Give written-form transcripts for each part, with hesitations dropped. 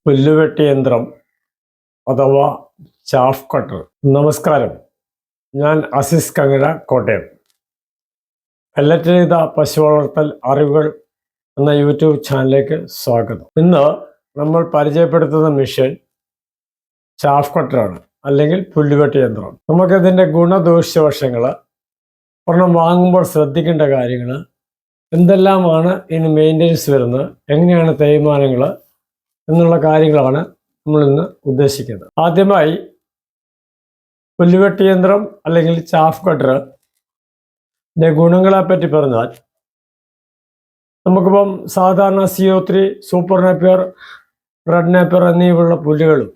പുല്ലുവെട്ടി യന്ത്രം അഥവാ chaff cutter. നമസ്കാരം, ഞാൻ അസിസ് കങ്ങര, കോട്ടയം. പെല്ലറ്റ് ചെയ്ത പശു വളർത്തൽ അറിവുകൾ എന്ന യൂട്യൂബ് ചാനലിലേക്ക് സ്വാഗതം. ഇന്ന് നമ്മൾ പരിചയപ്പെടുത്തുന്ന മെഷീൻ ചാഫ് കട്ടറാണ്, അല്ലെങ്കിൽ പുല്ലുവെട്ടി യന്ത്രം. നമുക്കിതിൻ്റെ ഗുണദോഷവശങ്ങൾ, ഒരെണ്ണം വാങ്ങുമ്പോൾ ശ്രദ്ധിക്കേണ്ട കാര്യങ്ങൾ, എന്തെല്ലാമാണ് ഇതിന് മെയിൻ്റെനൻസ് വരുന്നത്, എങ്ങനെയാണ് തേയ്മാനങ്ങൾ എന്നുള്ള കാര്യങ്ങളാണ് നമ്മളിന്ന് ഉദ്ദേശിക്കുന്നത്. ആദ്യമായി പുല്ലുവെട്ടി യന്ത്രം അല്ലെങ്കിൽ ചാഫ് കട്ടറിൻ്റെ ഗുണങ്ങളെപ്പറ്റി പറഞ്ഞാൽ, നമുക്കിപ്പം സാധാരണ CO3, super Napier, red Napier എന്നിവയുള്ള പുല്ലുകളും,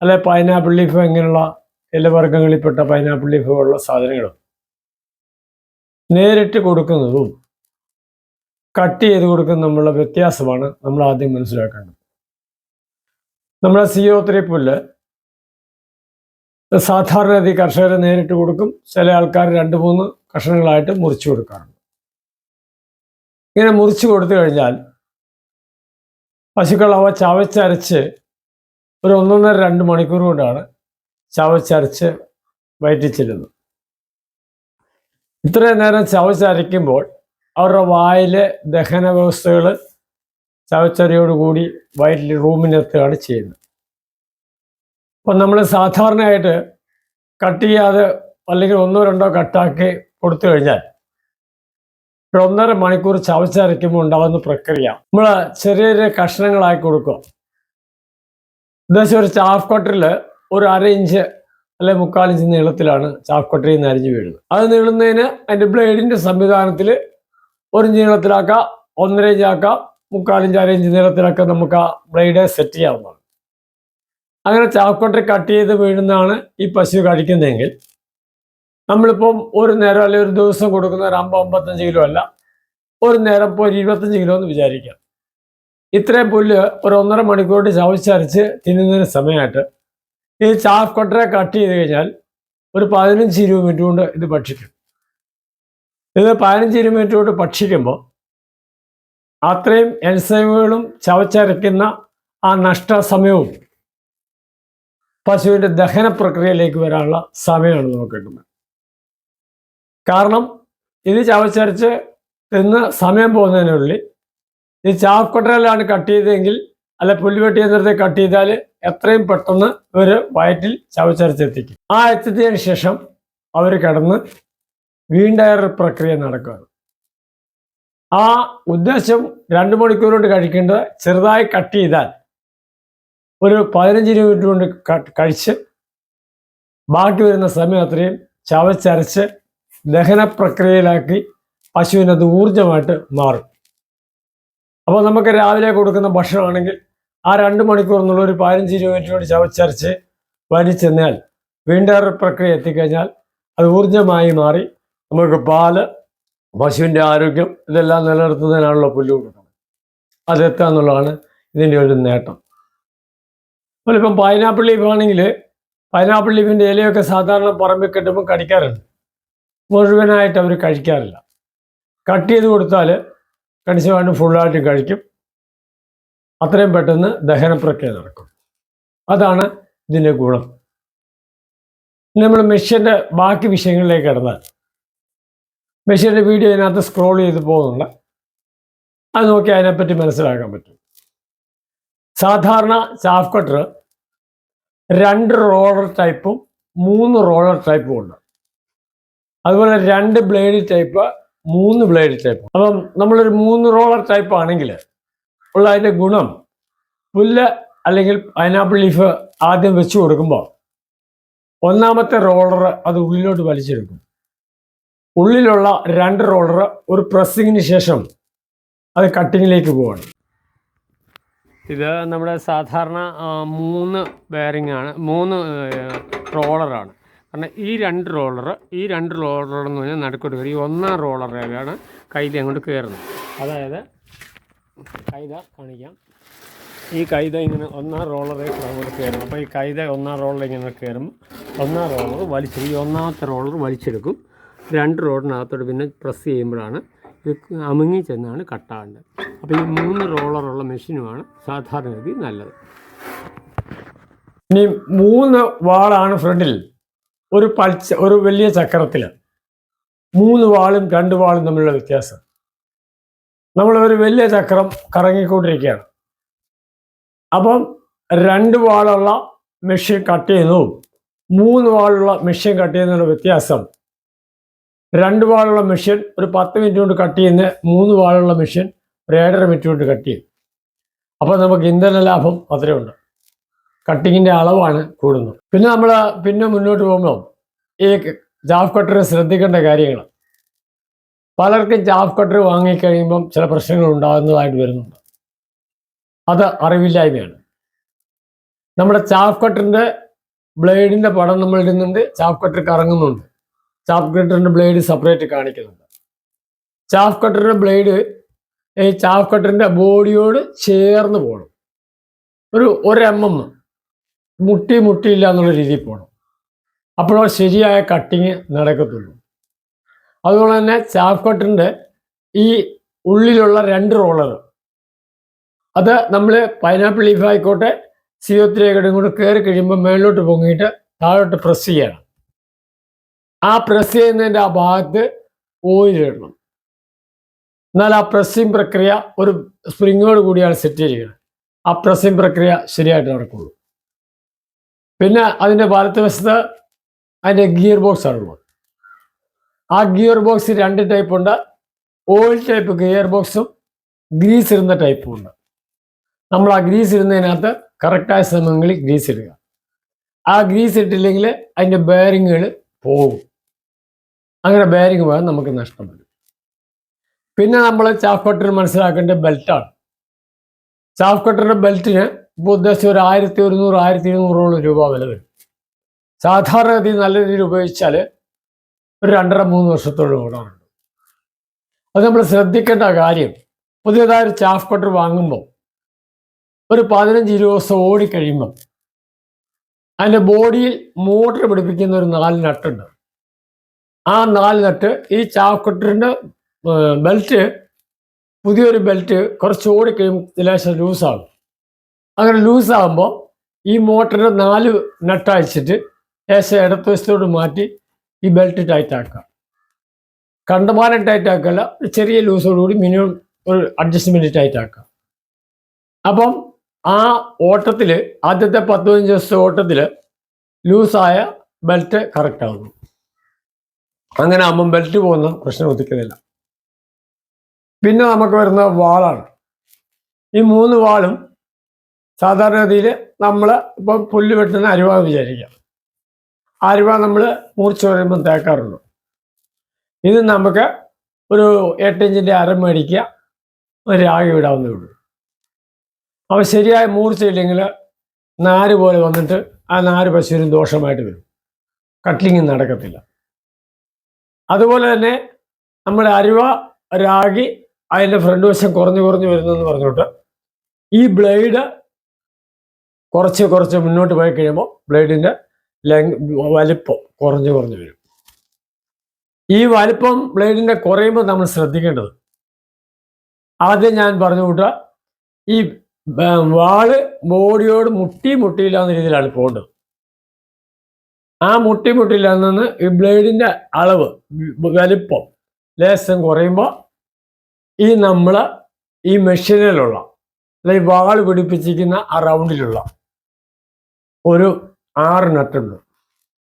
അല്ലെ പൈനാപ്പിൾ ലീഫ്, ഇങ്ങനെയുള്ള ഇലവർഗ്ഗങ്ങളിൽപ്പെട്ട പൈനാപ്പിൾ ലീഫ് പോലുള്ള സാധനങ്ങളും നേരിട്ട് കൊടുക്കുന്നതും കട്ട് ചെയ്ത് കൊടുക്കുന്നതും തമ്മിലുള്ള വ്യത്യാസമാണ് നമ്മൾ ആദ്യം മനസ്സിലാക്കേണ്ടത്. നമ്മുടെ CO3 പുല്ല് സാധാരണഗതി കർഷകർ നേരിട്ട് കൊടുക്കും. ചില ആൾക്കാർ 2-3 കഷ്ണങ്ങളായിട്ട് മുറിച്ചു കൊടുക്കാറുണ്ട്. ഇങ്ങനെ മുറിച്ചു കൊടുത്തു കഴിഞ്ഞാൽ പശുക്കൾ അവ ചവച്ചരച്ച് ഒരു 1.5-2 മണിക്കൂർ കൊണ്ടാണ് ചവച്ചരച്ച് വയറ്റിൽ ചെല്ലുന്നത്. ഇത്രയും നേരം ചവച്ചരയ്ക്കുമ്പോൾ അവരുടെ വായിലെ ദഹന വ്യവസ്ഥകൾ ചവച്ചരയോടുകൂടി വയറ്റിൽ റൂമിനെത്തുകയാണ് ചെയ്യുന്നത്. അപ്പം നമ്മൾ സാധാരണയായിട്ട് കട്ട് ചെയ്യാതെ അല്ലെങ്കിൽ 1-2 കട്ടാക്കി കൊടുത്തു കഴിഞ്ഞാൽ 1.5 മണിക്കൂർ ചവച്ചരയ്ക്കുമ്പോൾ ഉണ്ടാകുന്ന പ്രക്രിയ നമ്മൾ ചെറിയ ചെറിയ കഷ്ണങ്ങളായി കൊടുക്കുക. ഉദ്ദേശം ഒരു ചാഫ് കട്ടറിൽ ഒരു 1/2 ഇഞ്ച് അല്ലെങ്കിൽ 3/4 ഇഞ്ച് നീളത്തിലാണ് ചാഫ് കട്ടറിൽ നിന്ന് അരിഞ്ഞു വീഴുന്നത്. അത് നീളുന്നതിന് അതിൻ്റെ ബ്ലേഡിൻ്റെ സംവിധാനത്തിൽ 1 ഇഞ്ച് നീളത്തിലാക്കാം, 1.5 ഇഞ്ചാക്കാം, 3/4 ഇഞ്ച്, 1/2 ഇഞ്ച് നീളത്തിലൊക്കെ നമുക്ക് ആ ബ്ലേഡ് സെറ്റ് ചെയ്യാവുന്നതാണ്. അങ്ങനെ ചാഫ് കട്ടർ കട്ട് ചെയ്ത് വീഴുന്നതാണ് ഈ പശു കഴിക്കുന്നതെങ്കിൽ, നമ്മളിപ്പം ഒരു നേരം അല്ലെങ്കിൽ ഒരു ദിവസം കൊടുക്കുന്ന ഒരു 50-55 കിലോ അല്ല, ഒരു നേരം ഇപ്പോൾ 25 കിലോ എന്ന് വിചാരിക്കാം. ഇത്രയും പുല്ല് ഒരു 1.5 മണിക്കൂർ ചവച്ചരച്ച് തിന്നുന്നതിന് സമയമായിട്ട് ഈ ചാഫ് കട്ടറെ കട്ട് ചെയ്ത് കഴിഞ്ഞാൽ ഒരു 15-20 മിനിറ്റ് കൊണ്ട് ഇത് ഭക്ഷിക്കും. ഇത് 15-20 മിനിറ്റ് കൊണ്ട് ഭക്ഷിക്കുമ്പോൾ അത്രയും എൻസൈമുകളും ചവച്ചരയ്ക്കുന്ന ആ നഷ്ട സമയവും പശുവിൻ്റെ ദഹന പ്രക്രിയയിലേക്ക് വരാനുള്ള സമയമാണ് നമുക്ക് കിട്ടുന്നത്. കാരണം ഇത് ചവച്ചരച്ച് തിന്ന് സമയം പോകുന്നതിനുള്ളിൽ ഈ ചാഫ് കട്ടറിലാണ് കട്ട് ചെയ്തതെങ്കിൽ, അല്ലെ പുല്ലുവെട്ടി യന്ത്രത്തെ കട്ട് ചെയ്താൽ എത്രയും പെട്ടെന്ന് ഇവർ വയറ്റിൽ ചവച്ചരച്ചെത്തിക്കും. ആ എത്തിയതിനു ശേഷം അവർ കിടന്ന് വീണ്ടയർ പ്രക്രിയ നടക്കുകയാണ്. ആ ഉദ്ദേശം 2 മണിക്കൂർ കൊണ്ട് കഴിക്കേണ്ടത് ചെറുതായി കട്ട് ചെയ്താൽ ഒരു 15-20 മിനിറ്റ് കൊണ്ട് കഴിച്ച് ബാക്കി വരുന്ന സമയം അത്രയും ചവച്ചരച്ച് ദഹന പ്രക്രിയയിലാക്കി പശുവിനത് ഊർജമായിട്ട് മാറും. അപ്പോൾ നമുക്ക് രാവിലെ കൊടുക്കുന്ന ഭക്ഷണമാണെങ്കിൽ ആ 2 മണിക്കൂർ എന്നുള്ള ഒരു 15-20 മിനിറ്റ് കൊണ്ട് ചവച്ചരച്ച് വലിച്ചെന്നാൽ വീണ്ടയർ പ്രക്രിയ എത്തിക്കഴിഞ്ഞാൽ അത് ഊർജമായി മാറി നമുക്ക് പാല്, പശുവിൻ്റെ ആരോഗ്യം ഇതെല്ലാം നിലനിർത്തുന്നതിനാണല്ലോ പുല്ല് കൊടുക്കുന്നത്. അതെത്തുക എന്നുള്ളതാണ് ഇതിൻ്റെ ഒരു നേട്ടം. അപ്പോൾ ഇപ്പം പൈനാപ്പിൾ ലീഫ് ആണെങ്കിൽ, പൈനാപ്പിൾ ലീഫിൻ്റെ ഇലയൊക്കെ സാധാരണ പറമ്പിൽ കെട്ടുമ്പോൾ കടിക്കാറുണ്ട്. മുഴുവനായിട്ട് അവർ കഴിക്കാറില്ല. കട്ട് ചെയ്ത് കൊടുത്താൽ കണിശമായിട്ട് ഫുള്ളായിട്ട് കഴിക്കും. അത്രയും പെട്ടെന്ന് ദഹന പ്രക്രിയ നടക്കും. അതാണ് ഇതിൻ്റെ ഗുണം. നമ്മൾ മെഷീൻ്റെ ബാക്കി വിഷയങ്ങളിലേക്ക് കടന്നാൽ, മെഷീൻ്റെ വീഡിയോ ഇതിനകത്ത് സ്ക്രോൾ ചെയ്ത് പോകുന്നുണ്ട്. അത് നോക്കി അതിനെപ്പറ്റി മനസ്സിലാക്കാൻ പറ്റും. സാധാരണ ചാഫ് കട്ടർ 2 റോളർ ടൈപ്പും 3 റോളർ ടൈപ്പും ഉണ്ട്. അതുപോലെ 2 ബ്ലേഡ് ടൈപ്പ്, 3 ബ്ലേഡ് ടൈപ്പ്. അപ്പം നമ്മളൊരു 3 റോളർ ടൈപ്പ് ആണെങ്കിൽ ഉള്ള അതിൻ്റെ ഗുണം, പുല്ല് അല്ലെങ്കിൽ പൈനാപ്പിൾ ലീഫ് ആദ്യം വെച്ച് കൊടുക്കുമ്പോൾ ഒന്നാമത്തെ റോളർ അത് ഉള്ളിലോട്ട് വലിച്ചെടുക്കും. ഉള്ളിലുള്ള 2 റോളർ ഒരു പ്രസ്സിങ്ങിന് ശേഷം അത് കട്ടിങ്ങിലേക്ക് പോവാണ്. ഇത് നമ്മുടെ സാധാരണ 3 ബെയറിംഗ് ആണ്, 3 റോളറാണ്. കാരണം ഈ 2 റോളർ എന്ന് പറഞ്ഞാൽ നടുക്കോട്ട് ഈ 1-ാം റോളറിലാണ് കൈത അങ്ങോട്ട് കയറുന്നത്. അതായത് കൈത കാണിക്കാം. ഈ കൈത ഇങ്ങനെ 1-ാം റോളറേക്ക് അങ്ങോട്ട് കയറും. അപ്പോൾ ഈ കൈത 1-ാം റോളർ ഇങ്ങനെ കയറും. 1-ാം റോളർ വലിച്ച് ഈ 1-ാമത്തെ റോളർ വലിച്ചെടുക്കും. 2 റോളറിനകത്തോട്ട് പിന്നെ പ്രസ് ചെയ്യുമ്പോഴാണ് ഇത് അമുങ്ങി ചെന്നാണ് കട്ടാകേണ്ടത്. അപ്പോൾ ഈ 3 റോളറുള്ള മെഷീനുമാണ് സാധാരണഗതി നല്ലത്. ഇനി 3 വാളാണ് ഫ്രണ്ടിൽ. ഒരു വലിയ ചക്രത്തിൽ 3 വാളും 2 വാളും തമ്മിലുള്ള വ്യത്യാസം. നമ്മളൊരു വലിയ ചക്രം കറങ്ങിക്കൊണ്ടിരിക്കുകയാണ്. അപ്പം 2 വാളുള്ള മെഷീൻ കട്ട് ചെയ്യുന്നതും 3 വാളുള്ള മെഷീൻ കട്ട് ചെയ്യുന്നതിനുള്ള വ്യത്യാസം, 2 വാളുള്ള മെഷീൻ ഒരു 10 മിനിറ്റ് കൊണ്ട് കട്ട് ചെയ്യുന്ന 3 വാളുള്ള മെഷീൻ ഒരു 1.5 മിനിറ്റ് കൊണ്ട് കട്ട് ചെയ്യും. അപ്പോൾ നമുക്ക് ഇന്ധന ലാഭം അത്രയുണ്ട്. കട്ടിങ്ങിൻ്റെ അളവാണ് കൂടുന്നത്. പിന്നെ മുന്നോട്ട് പോകുമ്പോൾ ഈ ചാഫ് കട്ടർ ശ്രദ്ധിക്കേണ്ട കാര്യങ്ങൾ, പലർക്കും ചാഫ് കട്ടർ വാങ്ങിക്കഴിയുമ്പം ചില പ്രശ്നങ്ങൾ ഉണ്ടാകുന്നതായിട്ട് വരുന്നുണ്ട്. അത് അറിവില്ലായ്മയാണ്. നമ്മുടെ ചാഫ് കട്ടറിൻ്റെ ബ്ലേഡിൻ്റെ പടം നമ്മൾ ഇടുന്നുണ്ട്. ചാഫ് കട്ടർ കറങ്ങുന്നുണ്ട്. ചാഫ് കട്ടറിൻ്റെ ബ്ലേഡ് സെപ്പറേറ്റ് കാണിക്കുന്നുണ്ട്. ചാഫ് കട്ടറിൻ്റെ ബ്ലേഡ് ഈ ചാഫ് കട്ടറിൻ്റെ ബോഡിയോട് ചേർന്ന് പോകണം. ഒരു 1 mm മുട്ടിയില്ല എന്നുള്ള രീതിയിൽ പോകണം. അപ്പോഴോ ശരിയായ കട്ടിങ് നടക്കത്തുള്ളൂ. അതുപോലെ തന്നെ ചാഫ് കട്ടറിൻ്റെ ഈ ഉള്ളിലുള്ള 2 റോളർ, അത് നമ്മൾ പൈനാപ്പിൾ ലീഫ് ആയിക്കോട്ടെ CO3 കൊണ്ട് കയറി കഴിയുമ്പോൾ മേളിലോട്ട് പൊങ്ങിയിട്ട് താഴോട്ട് പ്രസ് ചെയ്യണം. ആ പ്രസ് ചെയ്യുന്നതിൻ്റെ ആ ഭാഗത്ത് ഓയിലിടണം. എന്നാൽ ആ പ്രസ്സിങ് പ്രക്രിയ ഒരു സ്പ്രിങ്ങോട് കൂടിയാണ് സെറ്റ് ചെയ്യുന്നത്. ആ പ്രസ്സിങ് പ്രക്രിയ ശരിയായിട്ട് നടക്കുള്ളൂ. പിന്നെ അതിൻ്റെ വലത്തുവശത്ത് അതിൻ്റെ ഗിയർ ബോക്സ് ആണുള്ളത്. ആ ഗിയർ ബോക്സ് 2 ടൈപ്പ് ഉണ്ട്. ഓയിൽ ടൈപ്പ് ഗിയർ ബോക്സും ഗ്രീസ് ഇടുന്ന ടൈപ്പും ഉണ്ട്. നമ്മൾ ആ ഗ്രീസ് ഇടുന്നതിനകത്ത് കറക്റ്റായ സമയങ്ങളിൽ ഗ്രീസ് ഇടുക. ആ ഗ്രീസ് ഇട്ടില്ലെങ്കിൽ അതിൻ്റെ ബെയറിങ്ങുകൾ പോകും. അങ്ങനെ ബെയറിങ് പോകാൻ നമുക്ക് നഷ്ടം വരും. പിന്നെ നമ്മൾ ചാഫ് കട്ടർ മനസ്സിലാക്കേണ്ട ബെൽറ്റാണ്. ചാഫ് കട്ടറിൻ്റെ ബെൽറ്റിന് ഇപ്പോൾ ഉദ്ദേശിച്ച് ഒരു 1100-1200 രൂപ വില വരും. സാധാരണഗതി നല്ല രീതിയിൽ ഉപയോഗിച്ചാൽ ഒരു 2.5-3 വർഷത്തോളം ഓടാറുണ്ട്. അത് നമ്മൾ ശ്രദ്ധിക്കേണ്ട കാര്യം, പുതിയതായ ഒരു ചാഫ് കട്ടർ വാങ്ങുമ്പോൾ ഒരു 15-20 ദിവസം ഓടിക്കഴിയുമ്പം അതിൻ്റെ ബോഡിയിൽ മോട്ടർ പിടിപ്പിക്കുന്ന ഒരു 4 നട്ടുണ്ട്. ആ 4 നട്ട് ഈ ചാഫ് കട്ടറിൻ്റെ ബെൽറ്റ്, പുതിയൊരു ബെൽറ്റ് കുറച്ച് ഓടിക്കഴിയുമ്പോൾ ലേശം ലൂസാകും. അങ്ങനെ ലൂസാകുമ്പോൾ ഈ മോട്ടറിൻ്റെ 4 നട്ട് അയച്ചിട്ട് ലേശം ഇടത്തുവശത്തോട് മാറ്റി ഈ ബെൽറ്റ് ടൈറ്റ് ആക്കുക. കണ്ടമാനം ടൈറ്റ് ആക്കല്ല, ചെറിയ ലൂസോടുകൂടി മിനിമം ഒരു അഡ്ജസ്റ്റ്മെൻറ്റ് ടൈറ്റ് ആക്കുക. അപ്പം ആ ഓട്ടത്തിൽ ആദ്യത്തെ 10-15 ദിവസത്തെ ഓട്ടത്തിൽ ലൂസായ ബെൽറ്റ് കറക്റ്റ് ആകുന്നു. അങ്ങനെ ആകുമ്പം ബെൽറ്റ് പോകുന്ന പ്രശ്നം ഒതുക്കുന്നില്ല. പിന്നെ നമുക്ക് വരുന്ന വാളാണ്. ഈ 3 വാളും സാധാരണഗതിയിൽ നമ്മൾ ഇപ്പം പുല്ല് വെട്ടുന്ന അരുവ വിചാരിക്കാം. അരുവ നമ്മൾ മൂർച്ച വരുമ്പം തേക്കാറുണ്ട്. ഇത് നമുക്ക് ഒരു 8 ഇഞ്ചിൻ്റെ അര മേടിക്കുക, ഒരു രാഗി വിടാവുന്നേ ഉള്ളൂ. അപ്പോൾ ശരിയായ മൂർച്ചയില്ലെങ്കിൽ നാര് പോലെ വന്നിട്ട് ആ നാര് പശുവിനും ദോഷമായിട്ട് വരും. കട്ട്ലിങ് നടക്കത്തില്ല. അതുപോലെ തന്നെ നമ്മൾ അരുവ, രാഗി അതിൻ്റെ ഫ്രണ്ട് വശം കുറഞ്ഞു വരുന്നെന്ന് പറഞ്ഞിട്ട് ഈ ബ്ലേഡ് കുറച്ച് മുന്നോട്ട് പോയി കഴിയുമ്പോൾ ബ്ലേഡിൻ്റെ വലിപ്പം കുറഞ്ഞു വരും. ഈ വലിപ്പം ബ്ലേഡിൻ്റെ കുറയുമ്പോൾ നമ്മൾ ശ്രദ്ധിക്കേണ്ടത്, ആദ്യം ഞാൻ പറഞ്ഞു കൂട്ടുക, ഈ വാള് ബോഡിയോട് മുട്ടിയില്ല എന്ന രീതിയിലാണ് പോകേണ്ടത്. ആ മുട്ടിയില്ല നിന്ന് ഈ ബ്ലേഡിൻ്റെ അളവ് വലിപ്പം ലേശം കുറയുമ്പോൾ ഈ മെഷീനിലുള്ള അല്ലെങ്കിൽ വാള് പിടിപ്പിച്ചിരിക്കുന്ന ആ റൗണ്ടിലുള്ള ഒരു 6 നട്ടുണ്ട്.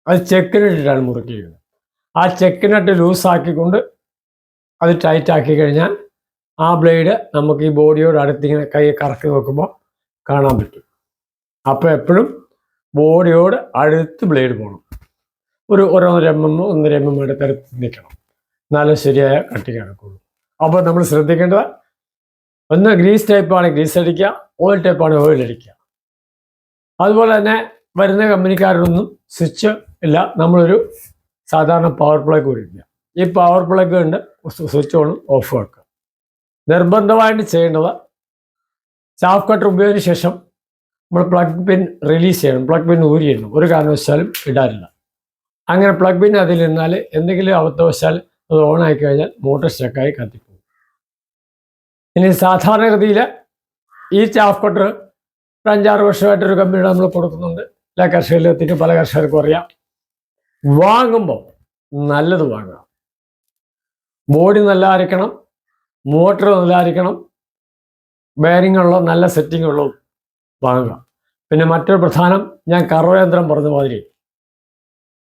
അത് ചെക്ക് നട്ടിട്ടാണ് മുറുക്കിയിരിക്കുന്നത്. ആ ചെക്ക് നട്ട് ലൂസാക്കിക്കൊണ്ട് അത് ടൈറ്റ് ആക്കി കഴിഞ്ഞാൽ ആ ബ്ലേഡ് നമുക്ക് ഈ ബോഡിയോട് അടുത്തിങ്ങനെ കൈ കറക്കി നോക്കുമ്പോൾ കാണാൻ പറ്റും. അപ്പോൾ എപ്പോഴും ബോഡിയോട് അടുത്ത് ബ്ലേഡ് പോകണം. ഒരു 1.5 mm അടുത്തടുത്ത് നിൽക്കണം. എന്നാലും ശരിയായ കട്ടിങ് നടക്കുള്ളൂ. അപ്പോൾ നമ്മൾ ശ്രദ്ധിക്കേണ്ടത്, ഒന്ന് ഗ്രീസ് ടൈപ്പാണ് ഗ്രീസ് അടിക്കുക, ഓയിൽ ടൈപ്പാണ് ഓയിൽ അടിക്കുക. അതുപോലെ തന്നെ വരുന്ന കമ്പനിക്കാരൊന്നും സ്വിച്ച് ഇല്ല. നമ്മളൊരു സാധാരണ പവർ പ്ലഗ് ഉപയോഗിക്കുക. ഈ പവർ പ്ലഗ് ഉണ്ട് സ്വിച്ച് ഓണും ഓഫ് ആക്കുക. നിർബന്ധമായിട്ട് ചെയ്യേണ്ടത്, ചാഫ് കട്ടർ ഉപയോഗിച്ചതിന് ശേഷം നമ്മൾ പ്ലഗ് പിൻ റിലീസ് ചെയ്യണം. പ്ലഗ് പിൻ ഊരിയിടണം. ഒരു കാരണവശാലും ഇടാറില്ല. അങ്ങനെ പ്ലഗ് പിൻ അതിൽ നിന്നാൽ എന്തെങ്കിലും അബദ്ധവശാൽ അത് ഓണായി കഴിഞ്ഞാൽ മോട്ടോർ സ്റ്റക്കായി കത്തിപ്പോകും. ഇനി സാധാരണഗതിയിൽ ഈ ചാഫ് കട്ടർ ഒരു 5-6 വർഷമായിട്ടൊരു കമ്പനിയുടെ നമ്മൾ കൊടുക്കുന്നുണ്ട്. എല്ലാ കർഷകരിലും എത്തിക്കും, പല കർഷകർക്കും അറിയാം. വാങ്ങുമ്പോൾ നല്ലത് വാങ്ങുക. ബോഡി നല്ലതായിരിക്കണം, മോട്ടർ നല്ലതായിരിക്കണം, ബെയറിംഗ് ഉള്ള നല്ല സെറ്റിംഗ് ഉള്ളതും വാങ്ങുക. പിന്നെ മറ്റൊരു പ്രധാനം, ഞാൻ കറവയന്ത്രം പറഞ്ഞ മാതിരി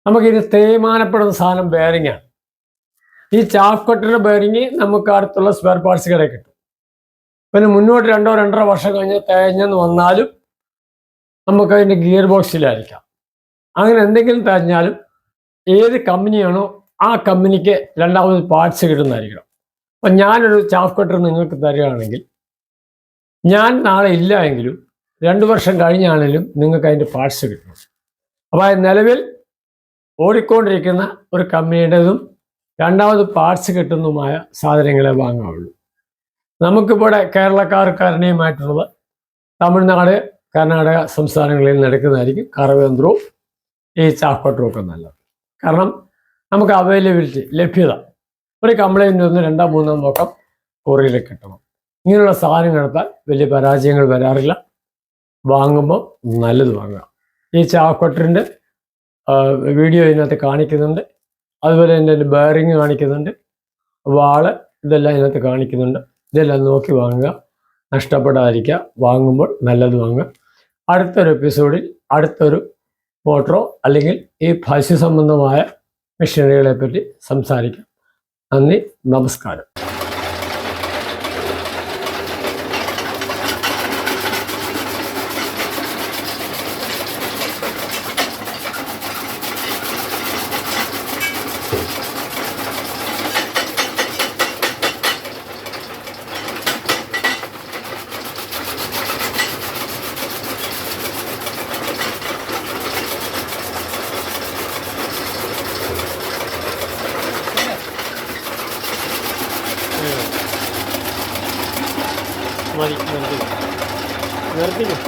നമുക്കിനി തേയ്മാനപ്പെടുന്ന സാധനം ബെയറിംഗാണ്. ഈ ചാഫ് കട്ടറിൻ്റെ ബെയറിംഗ് നമുക്ക് അടുത്തുള്ള സ്പെയർ പാർട്സ് കടയിൽ കിട്ടും. പിന്നെ മുന്നോട്ട് 2-2.5 വർഷം കഴിഞ്ഞ് തേഞ്ഞെന്ന് വന്നാലും നമുക്ക് അതിൻ്റെ ഗിയർ ബോക്സിലായിരിക്കാം. അങ്ങനെ എന്തെങ്കിലും തേഞ്ഞാലും ഏത് കമ്പനിയാണോ ആ കമ്പനിക്ക് രണ്ടാമത് പാർട്സ് കിട്ടുന്നതായിരിക്കണം. അപ്പം ഞാനൊരു ചാഫ് കട്ടർ നിങ്ങൾക്ക് തരികയാണെങ്കിൽ ഞാൻ നാളെ ഇല്ല എങ്കിലും 2 വർഷം കഴിഞ്ഞാണെങ്കിലും നിങ്ങൾക്ക് അതിൻ്റെ പാർട്സ് കിട്ടണം. അപ്പോൾ നിലവിൽ ഓടിക്കൊണ്ടിരിക്കുന്ന ഒരു കമ്പനിയുടേതും രണ്ടാമത് പാർട്സ് കിട്ടുന്നതുമായ സാധനങ്ങളെ വാങ്ങാവുള്ളൂ. നമുക്കിവിടെ കേരളക്കാർക്കാരനെയുമായിട്ടുള്ളത് തമിഴ്നാട്, കർണാടക സംസ്ഥാനങ്ങളിൽ നടക്കുന്നതായിരിക്കും കറവയന്ത്രവും ഈ ചാഫ് കട്ടറും ഒക്കെ നല്ലത്. കാരണം നമുക്ക് അവൈലബിലിറ്റി, ലഭ്യത, ഒരു കംപ്ലൈൻറ്റ് വന്ന് 2-3 നോക്കം കൊറിയയിൽ കിട്ടണം. ഇങ്ങനെയുള്ള സാധനങ്ങൾ എടുത്താൽ വലിയ പരാജയങ്ങൾ വരാറില്ല. വാങ്ങുമ്പോൾ നല്ലത് വാങ്ങുക. ഈ ചാഫ് കട്ടറിൻ്റെ വീഡിയോ ഇതിനകത്ത് കാണിക്കുന്നുണ്ട്. അതുപോലെ തന്നെ അതിൻ്റെ ബെയറിങ് കാണിക്കുന്നുണ്ട്, വാള്, ഇതെല്ലാം ഇതിനകത്ത് കാണിക്കുന്നുണ്ട്. ഇതെല്ലാം നോക്കി വാങ്ങുക, നഷ്ടപ്പെടാതിരിക്കുക. വാങ്ങുമ്പോൾ നല്ലത് വാങ്ങുക. അടുത്തൊരു എപ്പിസോഡിൽ അടുത്തൊരു മോട്ടറോ അല്ലെങ്കിൽ ഈ പശു സംബന്ധമായ മെഷീനറികളെ പറ്റി സംസാരിക്കാം. നന്ദി, നമസ്കാരം. നിർത്തിക്കും.